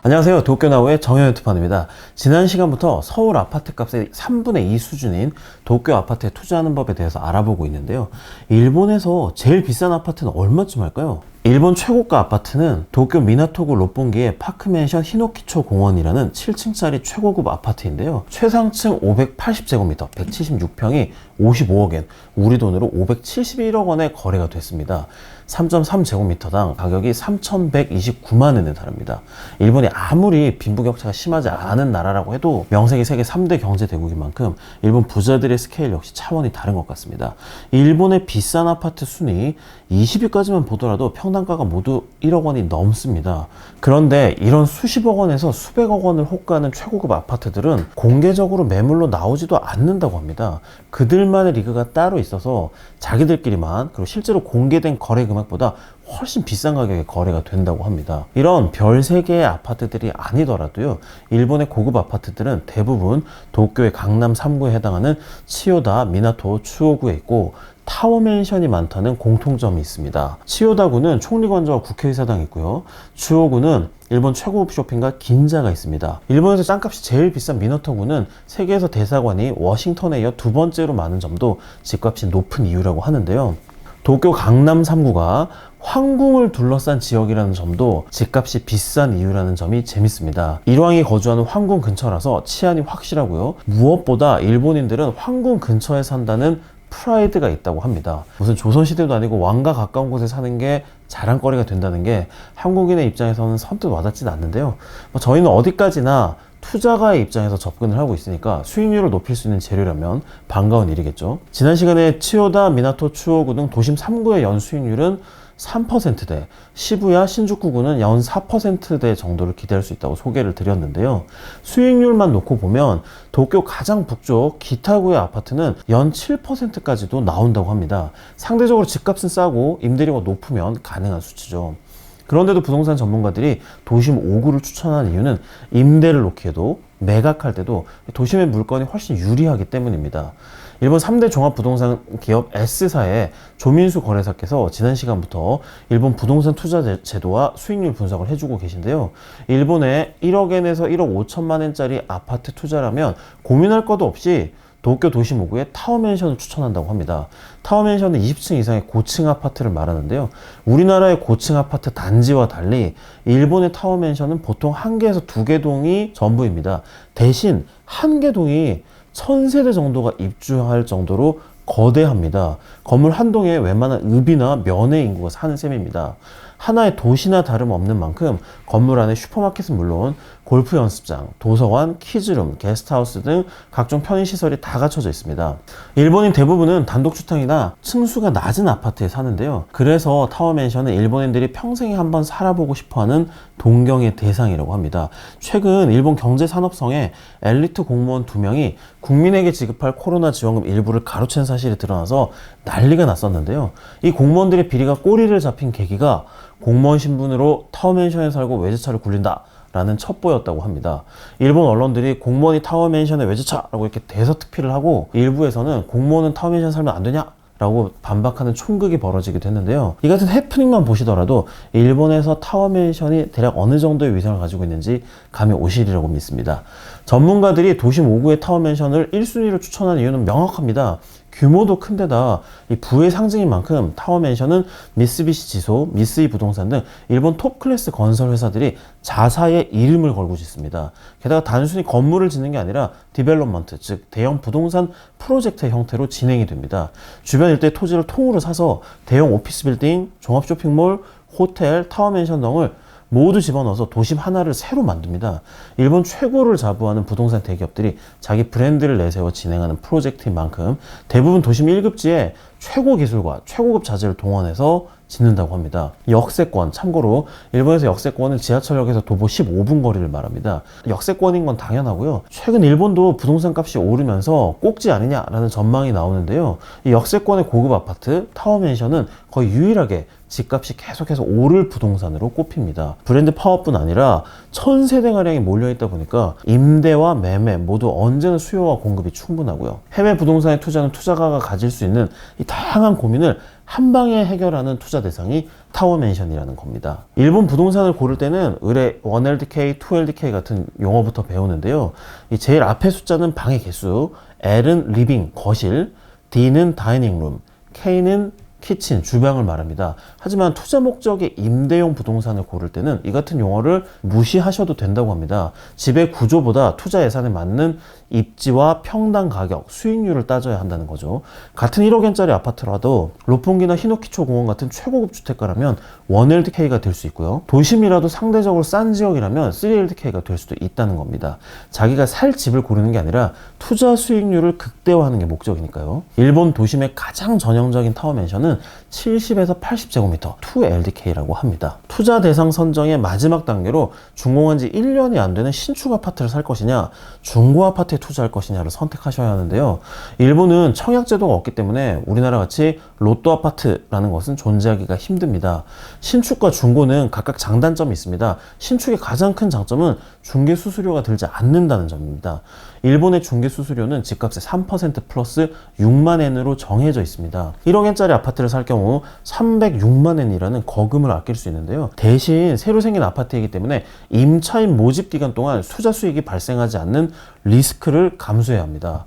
안녕하세요. 도쿄나우의 정현 유튜버입니다. 지난 시간부터 서울 아파트 값의 3분의 2 수준인 도쿄 아파트에 투자하는 법에 대해서 알아보고 있는데요. 일본에서 제일 비싼 아파트는 얼마쯤 할까요? 일본 최고가 아파트는 도쿄 미나토구 롯본기의 파크맨션 히노키초 공원이라는 7층짜리 최고급 아파트인데요. 최상층 580제곱미터, 176평이 55억엔, 우리 돈으로 571억 원에 거래가 됐습니다. 3.3제곱미터당 가격이 3,129만 원에 달합니다. 일본이 아무리 빈부격차가 심하지 않은 나라라고 해도 명색이 세계 3대 경제대국인 만큼 일본 부자들의 스케일 역시 차원이 다른 것 같습니다. 일본의 비싼 아파트 순위 20위까지만 보더라도 평당가가 모두 1억 원이 넘습니다. 그런데 이런 수십억 원에서 수백억 원을 호가하는 최고급 아파트들은 공개적으로 매물로 나오지도 않는다고 합니다. 그들만의 리그가 따로 있어서 자기들끼리만, 그리고 실제로 공개된 거래 금액보다 훨씬 비싼 가격에 거래가 된다고 합니다. 이런 별 3개의 아파트들이 아니더라도요, 일본의 고급 아파트들은 대부분 도쿄의 강남 3구에 해당하는 치요다, 미나토, 추오구에 있고 타워맨션이 많다는 공통점이 있습니다. 치요다구는 총리관저와 국회의사당이 있고요. 추오구는 일본 최고급 쇼핑가 긴자가 있습니다. 일본에서 땅값이 제일 비싼 미나토구는 세계에서 대사관이 워싱턴에 이어 2번째로 많은 점도 집값이 높은 이유라고 하는데요. 도쿄 강남 3구가 황궁을 둘러싼 지역이라는 점도 집값이 비싼 이유라는 점이 재밌습니다. 일왕이 거주하는 황궁 근처라서 치안이 확실하고요. 무엇보다 일본인들은 황궁 근처에 산다는 프라이드가 있다고 합니다. 무슨 조선시대도 아니고 왕과 가까운 곳에 사는 게 자랑거리가 된다는 게 한국인의 입장에서는 선뜻 와닿지는 않는데요. 저희는 어디까지나 투자가의 입장에서 접근을 하고 있으니까 수익률을 높일 수 있는 재료라면 반가운 일이겠죠. 지난 시간에 치요다, 미나토, 추오구 등 도심 3구의 연 수익률은 3%대, 시부야, 신주쿠구는 연 4%대 정도를 기대할 수 있다고 소개를 드렸는데요. 수익률만 놓고 보면 도쿄 가장 북쪽 기타구의 아파트는 연 7%까지도 나온다고 합니다. 상대적으로 집값은 싸고 임대료가 높으면 가능한 수치죠. 그런데도 부동산 전문가들이 도심 5구를 추천하는 이유는 임대를 놓기에도, 매각할 때도 도심의 물건이 훨씬 유리하기 때문입니다. 일본 3대 종합부동산 기업 S사의 조민수 거래사께서 지난 시간부터 일본 부동산 투자 제도와 수익률 분석을 해주고 계신데요. 일본에 1억엔에서 1억 5천만 엔짜리 아파트 투자라면 고민할 것도 없이 도쿄 도심 5구의 타워맨션을 추천한다고 합니다. 타워맨션은 20층 이상의 고층 아파트를 말하는데요. 우리나라의 고층 아파트 단지와 달리 일본의 타워맨션은 보통 1개에서 2개 동이 전부입니다. 대신 1개 동이 1000세대 정도가 입주할 정도로 거대합니다. 건물 한 동에 웬만한 읍이나 면의 인구가 사는 셈입니다. 하나의 도시나 다름없는 만큼 건물 안에 슈퍼마켓은 물론 골프 연습장, 도서관, 키즈룸, 게스트하우스 등 각종 편의시설이 다 갖춰져 있습니다. 일본인 대부분은 단독주택이나 층수가 낮은 아파트에 사는데요. 그래서 타워맨션은 일본인들이 평생에 한번 살아보고 싶어하는 동경의 대상이라고 합니다. 최근 일본 경제산업성에 엘리트 공무원 2명이 국민에게 지급할 코로나 지원금 일부를 가로챈 사실이 드러나서 난리가 났었는데요. 이 공무원들의 비리가 꼬리를 잡힌 계기가 공무원 신분으로 타워맨션에 살고 외제차를 굴린다 라는 첩보였다고 합니다. 일본 언론들이 공무원이 타워맨션에 외제차라고 이렇게 대서특필을 하고, 일부에서는 공무원은 타워맨션 살면 안 되냐? 라고 반박하는 총극이 벌어지기도 했는데요. 이 같은 해프닝만 보시더라도 일본에서 타워맨션이 대략 어느 정도의 위상을 가지고 있는지 감이 오시리라고 믿습니다. 전문가들이 도심 5구의 타워맨션을 1순위로 추천한 이유는 명확합니다. 규모도 큰데다 이 부의 상징인 만큼 타워맨션은 미쓰비시 지소, 미쓰이 부동산 등 일본 톱 클래스 건설 회사들이 자사의 이름을 걸고 짓습니다. 게다가 단순히 건물을 짓는 게 아니라 디벨롭먼트, 즉 대형 부동산 프로젝트의 형태로 진행이 됩니다. 주변 일대 토지를 통으로 사서 대형 오피스 빌딩, 종합 쇼핑몰, 호텔, 타워맨션 등을 모두 집어넣어서 도심 하나를 새로 만듭니다. 일본 최고를 자부하는 부동산 대기업들이 자기 브랜드를 내세워 진행하는 프로젝트인 만큼 대부분 도심 1급지에 최고 기술과 최고급 자재를 동원해서 짓는다고 합니다. 역세권, 참고로 일본에서 역세권은 지하철역에서 도보 15분 거리를 말합니다. 역세권인 건 당연하고요. 최근 일본도 부동산 값이 오르면서 꼭지 아니냐라는 전망이 나오는데요. 이 역세권의 고급 아파트, 타워맨션은 거의 유일하게 집값이 계속해서 오를 부동산으로 꼽힙니다. 브랜드 파워뿐 아니라 1000세대가량이 몰려있다 보니까 임대와 매매 모두 언제나 수요와 공급이 충분하고요. 해외 부동산에 투자는 투자가가 가질 수 있는 이 다양한 고민을 한 방에 해결하는 투자 대상이 타워맨션이라는 겁니다. 일본 부동산을 고를 때는 의뢰 1LDK, 2LDK 같은 용어부터 배우는데요. 이 제일 앞에 숫자는 방의 개수, L은 리빙, 거실, D는 다이닝룸, K는 키친, 주방을 말합니다. 하지만 투자 목적의 임대용 부동산을 고를 때는 이 같은 용어를 무시하셔도 된다고 합니다. 집의 구조보다 투자 예산에 맞는 입지와 평당 가격, 수익률을 따져야 한다는 거죠. 같은 1억엔짜리 아파트라도 로폰기나 히노키초 공원 같은 최고급 주택가라면 1LDK가 될 수 있고요. 도심이라도 상대적으로 싼 지역이라면 3LDK가 될 수도 있다는 겁니다. 자기가 살 집을 고르는 게 아니라 투자 수익률을 극대화하는 게 목적이니까요. 일본 도심의 가장 전형적인 타워맨션은 70에서 80제곱미터 2LDK라고 합니다. 투자 대상 선정의 마지막 단계로 준공한 지 1년이 안 되는 신축 아파트를 살 것이냐, 중고 아파트에 투자할 것이냐를 선택하셔야 하는데요. 일본은 청약제도가 없기 때문에 우리나라 같이 로또 아파트라는 것은 존재하기가 힘듭니다. 신축과 중고는 각각 장단점이 있습니다. 신축의 가장 큰 장점은 중개 수수료가 들지 않는다는 점입니다. 일본의 중개 수수료는 집값의 3% 플러스 6만엔으로 정해져 있습니다. 1억엔짜리 아파트를 살 경우 306만엔이라는 거금을 아낄 수 있는데요. 대신 새로 생긴 아파트이기 때문에 임차인 모집 기간 동안 투자 수익이 발생하지 않는 리스크를 감수해야 합니다.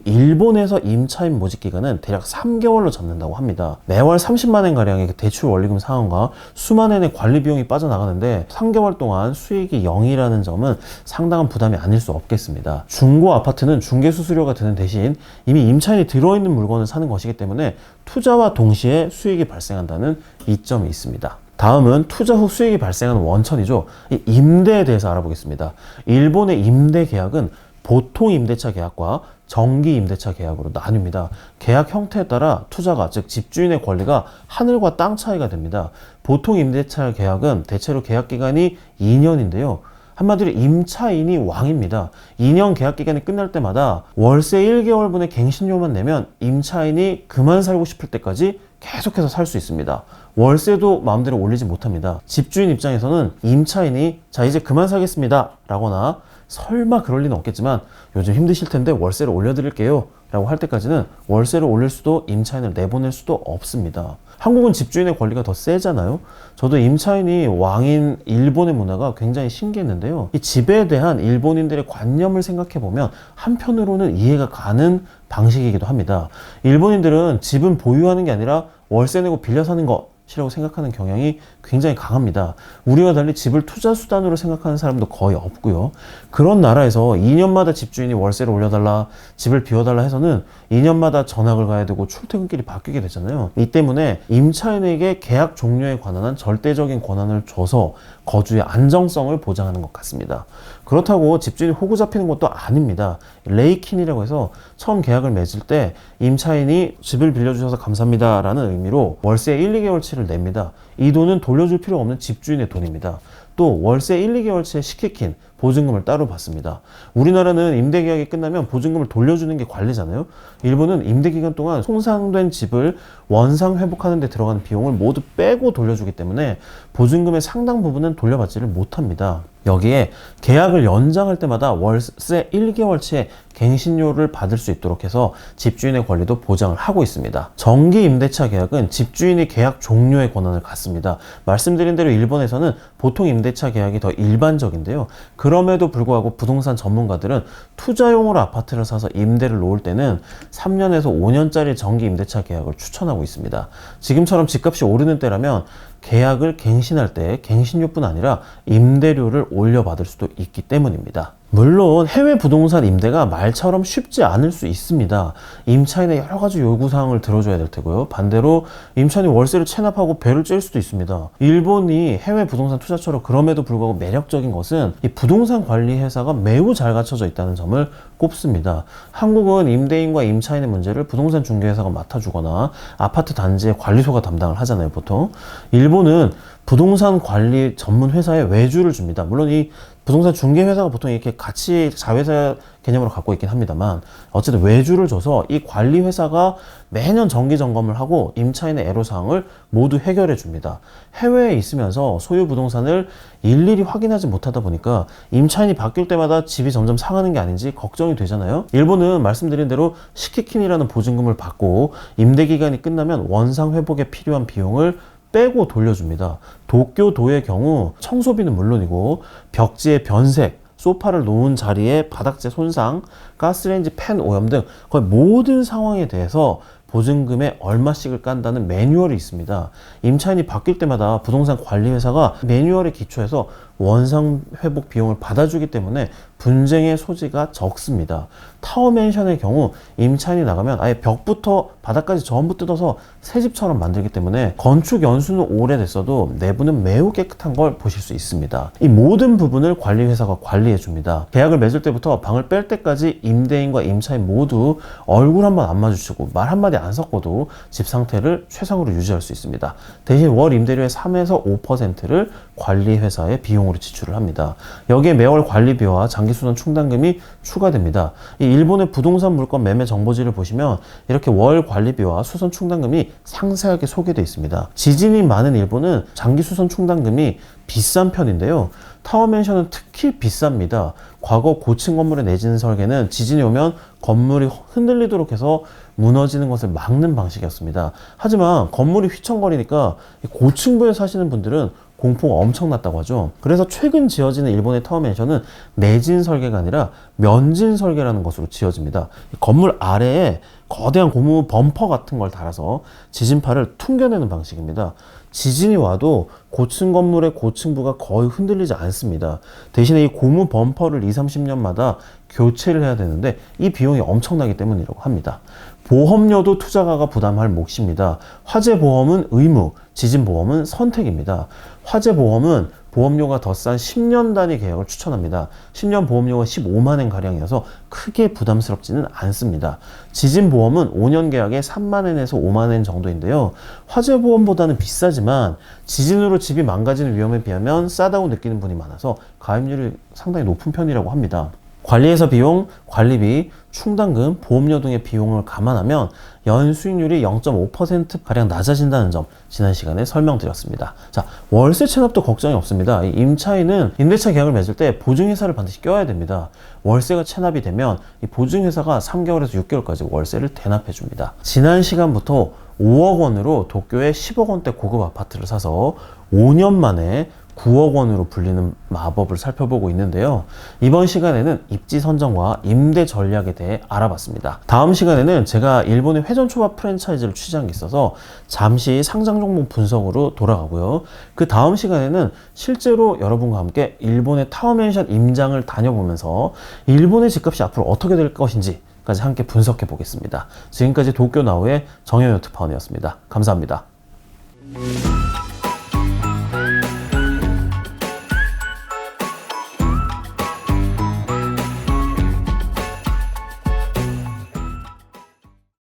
일본에서 임차인 모집 기간은 대략 3개월로 잡는다고 합니다. 매월 30만엔가량의 대출 원리금 상환과 수만엔의 관리 비용이 빠져나가는데 3개월 동안 수익이 0이라는 점은 상당한 부담이 아닐 수 없겠습니다. 중고 아파트는 중개 수수료가 드는 대신 이미 임차인이 들어있는 물건을 사는 것이기 때문에 투자와 동시에 수익이 발생한다는 이점이 있습니다. 다음은 투자 후 수익이 발생하는 원천이죠. 이 임대에 대해서 알아보겠습니다. 일본의 임대 계약은 보통 임대차 계약과 정기 임대차 계약으로 나뉩니다. 계약 형태에 따라 투자가, 즉 집주인의 권리가 하늘과 땅 차이가 됩니다. 보통 임대차 계약은 대체로 계약 기간이 2년인데요. 한마디로 임차인이 왕입니다. 2년 계약 기간이 끝날 때마다 월세 1개월분의 갱신료만 내면 임차인이 그만 살고 싶을 때까지 계속해서 살 수 있습니다. 월세도 마음대로 올리지 못합니다. 집주인 입장에서는 임차인이 자 이제 그만 살겠습니다 라거나 설마 그럴 리는 없겠지만 요즘 힘드실 텐데 월세를 올려드릴게요 라고 할 때까지는 월세를 올릴 수도 임차인을 내보낼 수도 없습니다. 한국은 집주인의 권리가 더 세잖아요. 저도 임차인이 왕인 일본의 문화가 굉장히 신기했는데요. 이 집에 대한 일본인들의 관념을 생각해보면 한편으로는 이해가 가는 방식이기도 합니다. 일본인들은 집은 보유하는 게 아니라 월세 내고 빌려 사는 것이라고 생각하는 경향이 굉장히 강합니다. 우리와 달리 집을 투자 수단으로 생각하는 사람도 거의 없고요. 그런 나라에서 2년마다 집주인이 월세를 올려달라, 집을 비워달라 해서는 2년마다 전학을 가야 되고 출퇴근길이 바뀌게 되잖아요. 이 때문에 임차인에게 계약 종료에 관한 절대적인 권한을 줘서 거주의 안정성을 보장하는 것 같습니다. 그렇다고 집주인이 호구 잡히는 것도 아닙니다. 레이킨이라고 해서 처음 계약을 맺을 때 임차인이 집을 빌려주셔서 감사합니다 라는 의미로 월세 1, 2개월치를 냅니다. 이 돈은 돌려줄 필요 없는 집주인의 돈입니다. 또 월세 1, 2개월치의 시키킨, 보증금을 따로 받습니다. 우리나라는 임대계약이 끝나면 보증금을 돌려주는 게 관리잖아요. 일본은 임대기간 동안 손상된 집을 원상 회복하는 데 들어가는 비용을 모두 빼고 돌려주기 때문에 보증금의 상당 부분은 돌려받지를 못합니다. 여기에 계약을 연장할 때마다 월세 1개월치의 갱신료를 받을 수 있도록 해서 집주인의 권리도 보장을 하고 있습니다. 정기 임대차 계약은 집주인이 계약 종료의 권한을 갖습니다. 말씀드린 대로 일본에서는 보통 임대차 계약이 더 일반적인데요. 그럼에도 불구하고 부동산 전문가들은 투자용으로 아파트를 사서 임대를 놓을 때는 3년에서 5년짜리 정기 임대차 계약을 추천하고 있습니다. 지금처럼 집값이 오르는 때라면 계약을 갱신할 때 갱신료뿐 아니라 임대료를 올려받을 수도 있기 때문입니다. 물론 해외 부동산 임대가 말처럼 쉽지 않을 수 있습니다. 임차인의 여러 가지 요구사항을 들어줘야 될 테고요. 반대로 임차인이 월세를 체납하고 배를 찔 수도 있습니다. 일본이 해외 부동산 투자처로 그럼에도 불구하고 매력적인 것은 이 부동산 관리 회사가 매우 잘 갖춰져 있다는 점을 꼽습니다. 한국은 임대인과 임차인의 문제를 부동산 중개회사가 맡아주거나 아파트 단지의 관리소가 담당을 하잖아요, 보통. 일본은 부동산 관리 전문 회사에 외주를 줍니다. 물론 이 부동산 중개회사가 보통 이렇게 같이 자회사 개념으로 갖고 있긴 합니다만, 어쨌든 외주를 줘서 이 관리회사가 매년 정기 점검을 하고 임차인의 애로사항을 모두 해결해 줍니다. 해외에 있으면서 소유 부동산을 일일이 확인하지 못하다 보니까 임차인이 바뀔 때마다 집이 점점 상하는 게 아닌지 걱정이 되잖아요. 일본은 말씀드린 대로 시키킨이라는 보증금을 받고 임대 기간이 끝나면 원상 회복에 필요한 비용을 빼고 돌려줍니다. 도쿄도의 경우 청소비는 물론이고 벽지의 변색, 소파를 놓은 자리에 바닥재 손상, 가스레인지 팬 오염 등 거의 모든 상황에 대해서 보증금에 얼마씩을 깐다는 매뉴얼이 있습니다. 임차인이 바뀔 때마다 부동산 관리회사가 매뉴얼에 기초해서 원상 회복 비용을 받아주기 때문에 분쟁의 소지가 적습니다. 타워맨션의 경우 임차인이 나가면 아예 벽부터 바닥까지 전부 뜯어서 새 집처럼 만들기 때문에 건축 연수는 오래됐어도 내부는 매우 깨끗한 걸 보실 수 있습니다. 이 모든 부분을 관리회사가 관리해 줍니다. 계약을 맺을 때부터 방을 뺄 때까지 임대인과 임차인 모두 얼굴 한번 안 마주치고 말 한마디 안 섞어도 집 상태를 최상으로 유지할 수 있습니다. 대신 월 임대료의 3에서 5%를 관리회사의 비용으로 지출을 합니다. 여기에 매월 관리비와 장기수선 충당금이 추가됩니다. 이 일본의 부동산 물건 매매 정보지를 보시면 이렇게 월 관리비와 수선 충당금이 상세하게 소개되어 있습니다. 지진이 많은 일본은 장기수선 충당금이 비싼 편인데요. 타워맨션은 특히 비쌉니다. 과거 고층 건물의 내진 설계는 지진이 오면 건물이 흔들리도록 해서 무너지는 것을 막는 방식이었습니다. 하지만 건물이 휘청거리니까 고층부에 사시는 분들은 공포가 엄청났다고 하죠. 그래서 최근 지어지는 일본의 타워맨션은 내진 설계가 아니라 면진 설계라는 것으로 지어집니다. 건물 아래에 거대한 고무 범퍼 같은 걸 달아서 지진파를 퉁겨내는 방식입니다. 지진이 와도 고층 건물의 고층부가 거의 흔들리지 않습니다. 대신에 이 고무 범퍼를 20-30년마다 교체를 해야 되는데 이 비용이 엄청나기 때문이라고 합니다. 보험료도 투자가가 부담할 몫입니다. 화재 보험은 의무, 지진 보험은 선택입니다. 화재 보험은 보험료가 더 싼 10년 단위 계약을 추천합니다. 10년 보험료가 15만엔 가량이어서 크게 부담스럽지는 않습니다. 지진 보험은 5년 계약에 3만엔에서 5만엔 정도인데요. 화재 보험보다는 비싸지만 지진으로 집이 망가지는 위험에 비하면 싸다고 느끼는 분이 많아서 가입률이 상당히 높은 편이라고 합니다. 관리회사 비용, 관리비, 충당금, 보험료 등의 비용을 감안하면 연수익률이 0.5%가량 낮아진다는 점 지난 시간에 설명드렸습니다. 자, 월세 체납도 걱정이 없습니다. 임차인은 임대차 계약을 맺을 때 보증회사를 반드시 껴야 됩니다. 월세가 체납이 되면 이 보증회사가 3개월에서 6개월까지 월세를 대납해 줍니다. 지난 시간부터 5억 원으로 도쿄의 10억 원대 고급 아파트를 사서 5년 만에 9억 원으로 불리는 마법을 살펴보고 있는데요. 이번 시간에는 입지 선정과 임대 전략에 대해 알아봤습니다. 다음 시간에는 제가 일본의 회전초밥 프랜차이즈를 취재한 게 있어서 잠시 상장 종목 분석으로 돌아가고요. 그 다음 시간에는 실제로 여러분과 함께 일본의 타워맨션 임장을 다녀보면서 일본의 집값이 앞으로 어떻게 될 것인지까지 함께 분석해 보겠습니다. 지금까지 도쿄나우의 정현효 특파원이었습니다. 감사합니다.